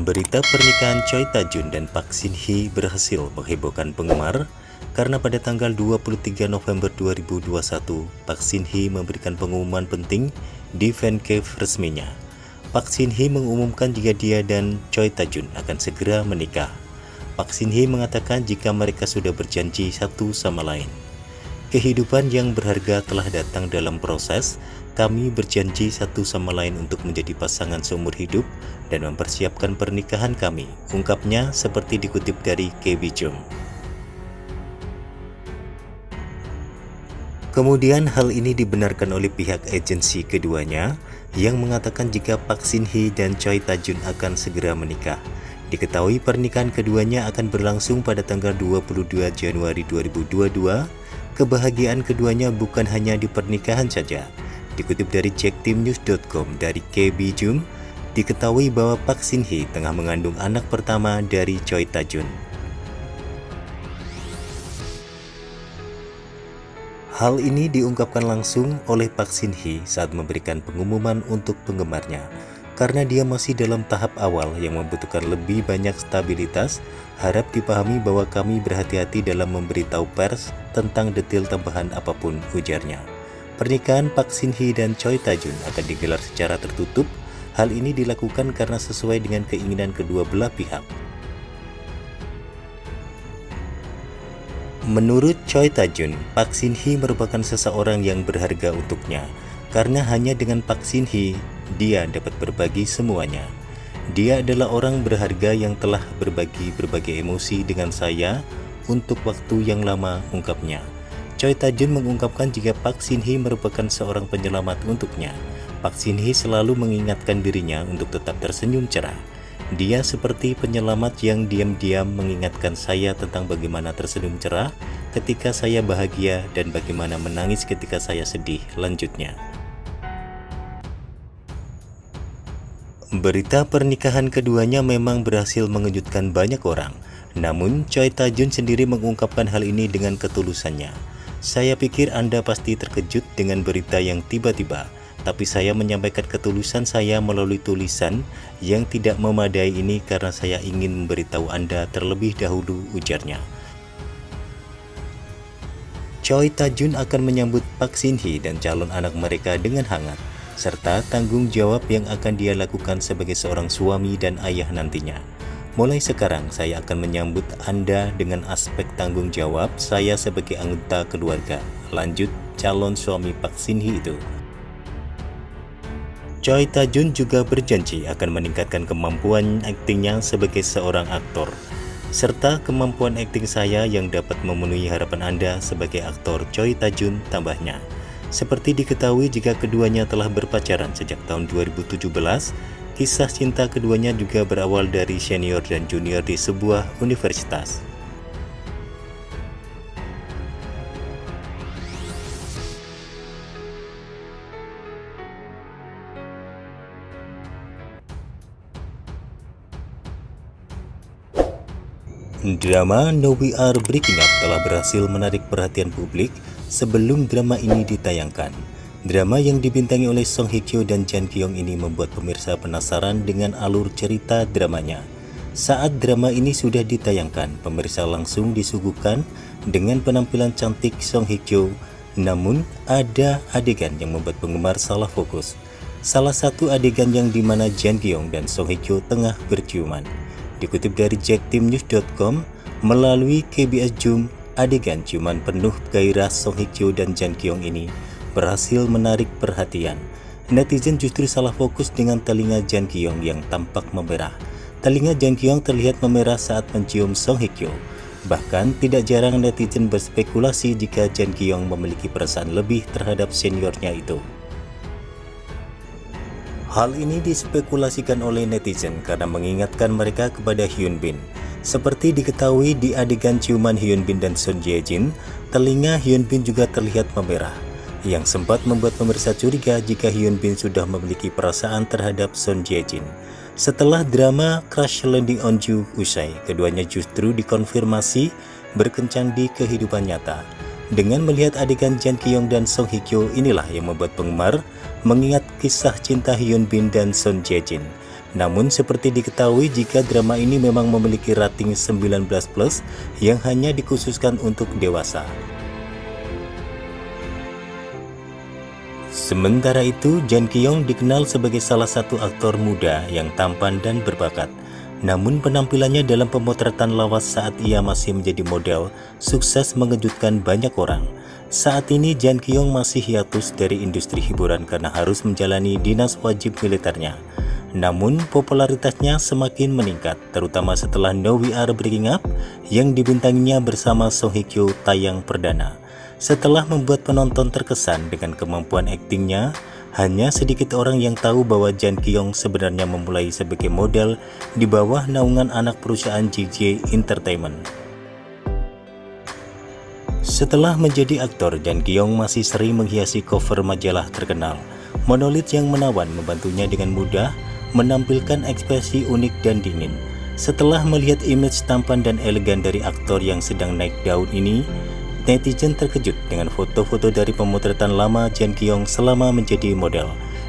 Berita pernikahan Choi Tae-jun dan Park Shin-hye berhasil menghebohkan penggemar karena pada tanggal 23 November 2021, Park Shin-hye memberikan pengumuman penting di fancave resminya. Park Shin-hye mengumumkan jika dia dan Choi Tae-jun akan segera menikah. Park Shin-hye mengatakan jika mereka sudah berjanji satu sama lain. Kehidupan yang berharga telah datang dalam proses. Kami berjanji satu sama lain untuk menjadi pasangan seumur hidup dan mempersiapkan pernikahan kami, ungkapnya seperti dikutip dari KBJung. Kemudian hal ini dibenarkan oleh pihak agensi keduanya yang mengatakan jika Park Shin-hye dan Choi Tae-jun akan segera menikah. Diketahui pernikahan keduanya akan berlangsung pada tanggal 22 Januari 2022. Kebahagiaan keduanya bukan hanya di pernikahan saja. Dikutip dari jackteamnews.com dari KBJung, diketahui bahwa Park Shin-hye tengah mengandung anak pertama dari Choi Tae-jun. Hal ini diungkapkan langsung oleh Park Shin-hye saat memberikan pengumuman untuk penggemarnya. Karena dia masih dalam tahap awal yang membutuhkan lebih banyak stabilitas, harap dipahami bahwa kami berhati-hati dalam memberitahu pers tentang detail tambahan apapun, ujarnya. Pernikahan Park Shin-hye dan Choi Tae-jun akan digelar secara tertutup. Hal ini dilakukan karena sesuai dengan keinginan kedua belah pihak. Menurut Choi Tae-jun, Park Shin-hye merupakan seseorang yang berharga untuknya. Karena hanya dengan Park Shin-hye, dia dapat berbagi semuanya. Dia adalah orang berharga yang telah berbagi berbagai emosi dengan saya untuk waktu yang lama, ungkapnya. Choi Tae-jun mengungkapkan jika Park Shin-hye merupakan seorang penyelamat untuknya. Park Shin-hye selalu mengingatkan dirinya untuk tetap tersenyum cerah. Dia seperti penyelamat yang diam-diam mengingatkan saya tentang bagaimana tersenyum cerah ketika saya bahagia dan bagaimana menangis ketika saya sedih, lanjutnya. Berita pernikahan keduanya memang berhasil mengejutkan banyak orang. Namun, Choi Tae-jun sendiri mengungkapkan hal ini dengan ketulusannya. Saya pikir Anda pasti terkejut dengan berita yang tiba-tiba, tapi saya menyampaikan ketulusan saya melalui tulisan yang tidak memadai ini karena saya ingin memberitahu Anda terlebih dahulu, ujarnya. Choi Tae-jun akan menyambut Park Shin-hye dan calon anak mereka dengan hangat, serta tanggung jawab yang akan dia lakukan sebagai seorang suami dan ayah nantinya. Mulai sekarang saya akan menyambut Anda dengan aspek tanggung jawab saya sebagai anggota keluarga, lanjut calon suami Park Shin-hye itu. Choi Tae-jun juga berjanji akan meningkatkan kemampuan aktingnya sebagai seorang aktor, serta kemampuan akting saya yang dapat memenuhi harapan Anda sebagai aktor, Choi Tae-jun, tambahnya. Seperti diketahui jika keduanya telah berpacaran sejak tahun 2017, kisah cinta keduanya juga berawal dari senior dan junior di sebuah universitas. Drama No We Are Breaking Up telah berhasil menarik perhatian publik sebelum drama ini ditayangkan. Drama yang dibintangi oleh Song Hye Kyo dan Jang Ki Young ini membuat pemirsa penasaran dengan alur cerita dramanya. Saat drama ini sudah ditayangkan, pemirsa langsung disuguhkan dengan penampilan cantik Song Hye Kyo. Namun, ada adegan yang membuat penggemar salah fokus. Salah satu adegan yang dimana Jang Ki Young dan Song Hye Kyo tengah berciuman. Dikutip dari jackteamnews.com, melalui KBS Zoom, adegan ciuman penuh gairah Song Hye Kyo dan Jang Ki Young ini berhasil menarik perhatian. Netizen justru salah fokus dengan telinga Jang Ki Young yang tampak memerah. Telinga Jang Ki Young terlihat memerah saat mencium Song Hye Kyo. Bahkan tidak jarang netizen berspekulasi jika Jang Ki Young memiliki perasaan lebih terhadap seniornya itu. Hal ini dispekulasikan oleh netizen karena mengingatkan mereka kepada Hyun Bin. Seperti diketahui di adegan ciuman Hyun Bin dan Son Ye Jin, telinga Hyun Bin juga terlihat memerah, yang sempat membuat pemirsa curiga jika Hyun Bin sudah memiliki perasaan terhadap Son Ye Jin. Setelah drama Crash Landing on You usai, keduanya justru dikonfirmasi berkencan di kehidupan nyata. Dengan melihat adegan Jang Ki Young dan Song Hye Kyo, inilah yang membuat penggemar mengingat kisah cinta Hyun Bin dan Son Ye Jin. Namun seperti diketahui jika drama ini memang memiliki rating 19+ yang hanya dikhususkan untuk dewasa. Sementara itu, Jang Ki-yong dikenal sebagai salah satu aktor muda yang tampan dan berbakat. Namun penampilannya dalam pemotretan lawas saat ia masih menjadi model sukses mengejutkan banyak orang. Saat ini Jang Ki-yong masih hiatus dari industri hiburan karena harus menjalani dinas wajib militernya. Namun popularitasnya semakin meningkat, terutama setelah No We Are Breaking Up yang dibintanginya bersama Song Hye Kyo tayang perdana. Setelah membuat penonton terkesan dengan kemampuan aktingnya, hanya sedikit orang yang tahu bahwa Jang Ki-yong sebenarnya memulai sebagai model di bawah naungan anak perusahaan JJ Entertainment. Setelah menjadi aktor, Jang Ki-yong masih sering menghiasi cover majalah terkenal. Monolith yang menawan membantunya dengan mudah menampilkan ekspresi unik dan dingin. Setelah melihat image tampan dan elegan dari aktor yang sedang naik daun ini, netizen terkejut dengan foto-foto dari pemotretan lama Jang Ki-yong selama menjadi model.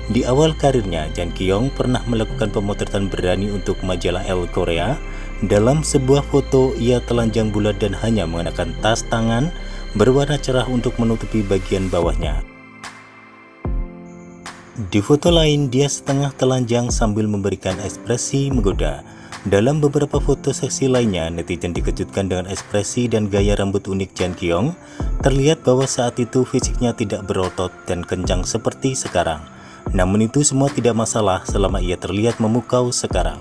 Di awal karirnya, Jang Ki-yong pernah melakukan pemotretan berani untuk majalah Elle Korea. Dalam sebuah foto, ia telanjang bulat dan hanya mengenakan tas tangan berwarna cerah untuk menutupi bagian bawahnya. Di foto lain, dia setengah telanjang sambil memberikan ekspresi menggoda. Dalam beberapa foto seksi lainnya, netizen dikejutkan dengan ekspresi dan gaya rambut unik Jang Ki-yong. Terlihat bahwa saat itu fisiknya tidak berotot dan kencang seperti sekarang. Namun itu semua tidak masalah selama ia terlihat memukau sekarang.